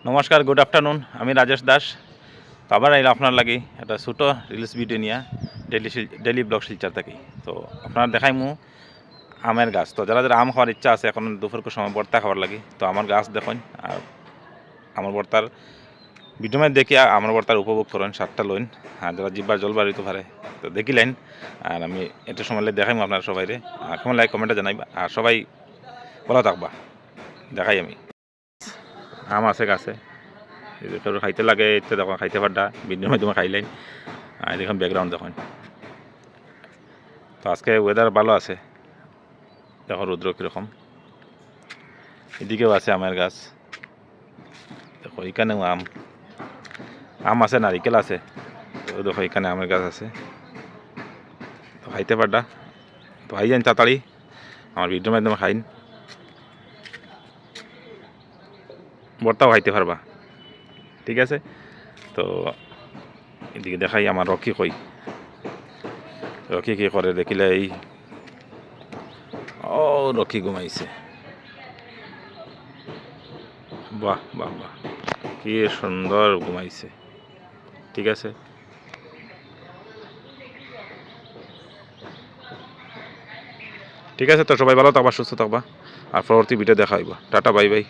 নমস্কার, good afternoon. আমি রাজেশ দাস। তো আবার আইলাম আপনার লাগি একটা ছোটো রিলস ভিডিও নিয়ে ডেলি ব্লগ শিলচার থাকি। তো আপনার দেখাই আমের গাছ। তো যারা যারা আম খাওয়ার ইচ্ছা আছে এখন দুপুর সময় বর্তা খাওয়ার লাগি, তো আমার গাছ দেখুন আর আমার বর্তার ভিডিও দেখিয়া আমার বর্তার উপভোগ করেন, সাতটা লইন আর যারা জিব্বার জল বাড়িতে পারে তো দেখিলেন। আর আমি এটা সময় দেখাইমু আপনার সবাইরে, কেমন লাগে কমেন্টে জানাইবা আর সবাই ভালো থাকবা। দেখাই আমি আম আছে গাছে, খাইতে লাগে ইচ্ছে দেখো, খাইতে পারডা ভিডিওর মাধ্যমে খাইলেন। আর দেখুন ব্যাকগ্রাউন্ড দেখুন। তো আজকে ওয়েদার ভালো আছে, দেখো রৌদ্র কীরকম। এদিকেও আছে আমের গাছ, দেখো এখানেও আম আছে, নারিকেল আছে। তো দেখো এখানে আমের গাছ আছে, তো খাইতে পারডা। তো খাই যান তাড়াতাড়ি, আমার ভিডিওর মাধ্যমে খাইন, বর্তাও খাইতে পারবা। ঠিক আছে, তো এদিকে দেখাই আমার রকি কই, রকি কি করে দেখিলে এই ও রকি ঘুমাইছে। বাহ বাহ বাহ, কি সুন্দর ঘুমাইছে। ঠিক আছে, ঠিক আছে। তো সবাই ভালো থাকবা, সুস্থ থাকবা আর পরবর্তী ভিডিও দেখা হইব। Tata, bye bye.